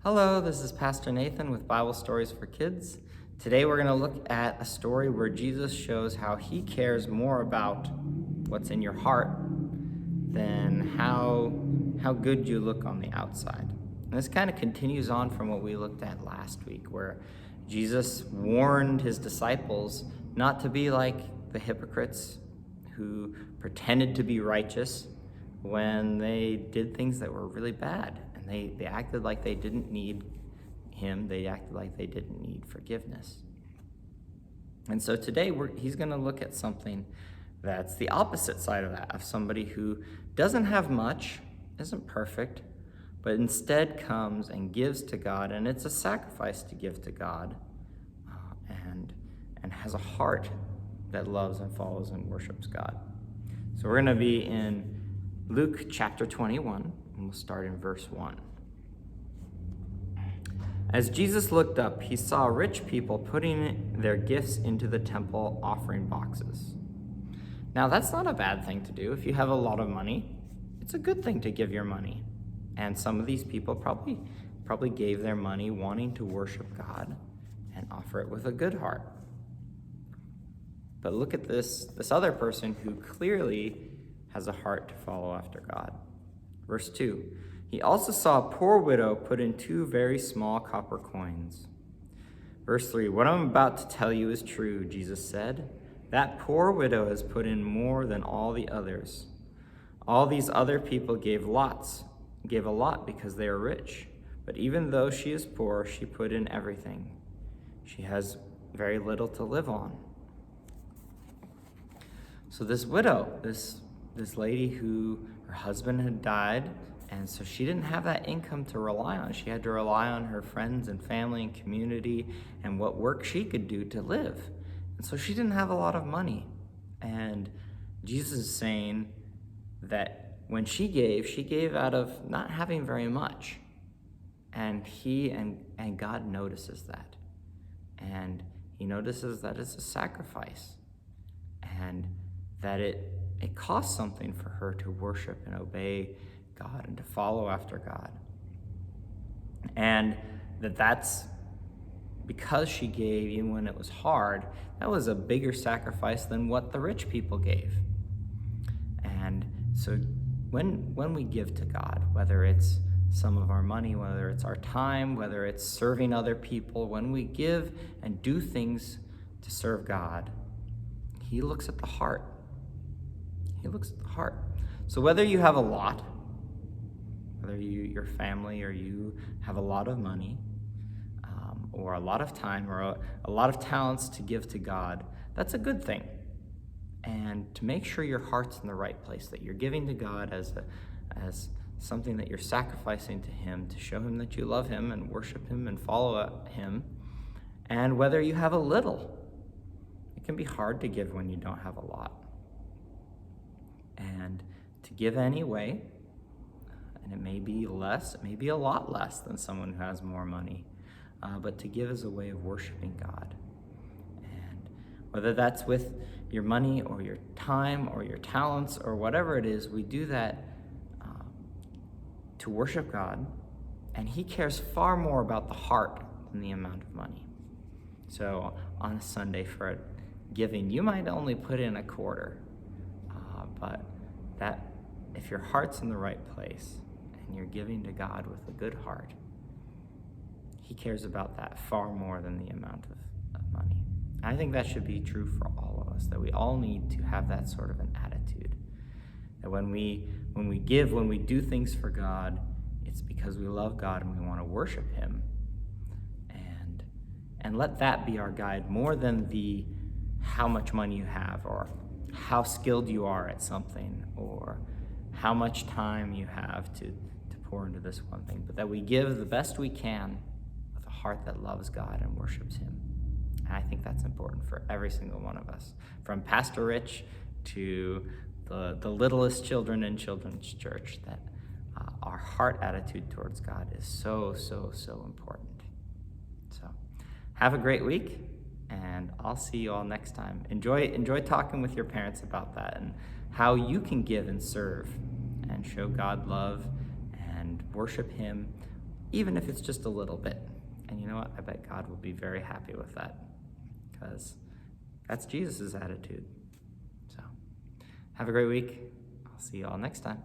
Hello, this is Pastor Nathan with Bible Stories for Kids. Today we're going to look at a story where Jesus shows how he cares more about what's in your heart than how good you look on the outside. And this kind of continues on from what we looked at last week, where Jesus warned his disciples not to be like the hypocrites who pretended to be righteous when they did things that were really bad. And they acted like they didn't need him. They acted like they didn't need forgiveness. And so today he's going to look at something that's the opposite side of that, of somebody who doesn't have much, isn't perfect, but instead comes and gives to God, and it's a sacrifice to give to God, and has a heart that loves and follows and worships God. So we're going to be in Luke chapter 21, and we'll start in verse 1. As Jesus looked up, he saw rich people putting their gifts into the temple offering boxes. Now, that's not a bad thing to do. If you have a lot of money, it's a good thing to give your money. And some of these people probably gave their money wanting to worship God and offer it with a good heart. But look at this other person who clearly has a heart to follow after God. Verse 2, he also saw a poor widow put in 2 very small copper coins. Verse 3, what I'm about to tell you is true, Jesus said. That poor widow has put in more than all the others. All these other people gave a lot because they are rich. But even though she is poor, she put in everything. She has very little to live on. So this widow, this lady who her husband had died, and so she didn't have that income to rely on. She had to rely on her friends and family and community and what work she could do to live. And so she didn't have a lot of money. And Jesus is saying that when she gave out of not having very much. And he and God notices that. And he notices that it's a sacrifice. And that it costs something for her to worship and obey God and to follow after God. And that's because she gave even when it was hard, that was a bigger sacrifice than what the rich people gave. And so when we give to God, whether it's some of our money, whether it's our time, whether it's serving other people, when we give and do things to serve God, he looks at the heart. He looks at the heart. So whether you have a lot, whether your family or you have a lot of money, or a lot of time, or a lot of talents to give to God, that's a good thing. And to make sure your heart's in the right place, that you're giving to God as something that you're sacrificing to him, to show him that you love him and worship him and follow him. And whether you have a little, it can be hard to give when you don't have a lot. And to give anyway, and it may be less, it may be a lot less than someone who has more money, but to give is a way of worshiping God. And whether that's with your money or your time or your talents or whatever it is, we do that to worship God, and he cares far more about the heart than the amount of money. So on a Sunday for giving, you might only put in a quarter, but that if your heart's in the right place and you're giving to God with a good heart, he cares about that far more than the amount of money. I think that should be true for all of us, that we all need to have that sort of an attitude. That when we give, when we do things for God, it's because we love God and we want to worship him. And let that be our guide more than the how much money you have, or how skilled you are at something, or how much time you have to pour into this one thing, but that we give the best we can with a heart that loves God and worships him. And I think that's important for every single one of us, from Pastor Rich to the littlest children in children's church, that our heart attitude towards God is so, so, so important. So have a great week, and I'll see you all next time. Enjoy talking with your parents about that and how you can give and serve and show God love and worship him even if it's just a little bit. And you know what? I bet God will be very happy with that, because that's Jesus' attitude. So have a great week. I'll see you all next time.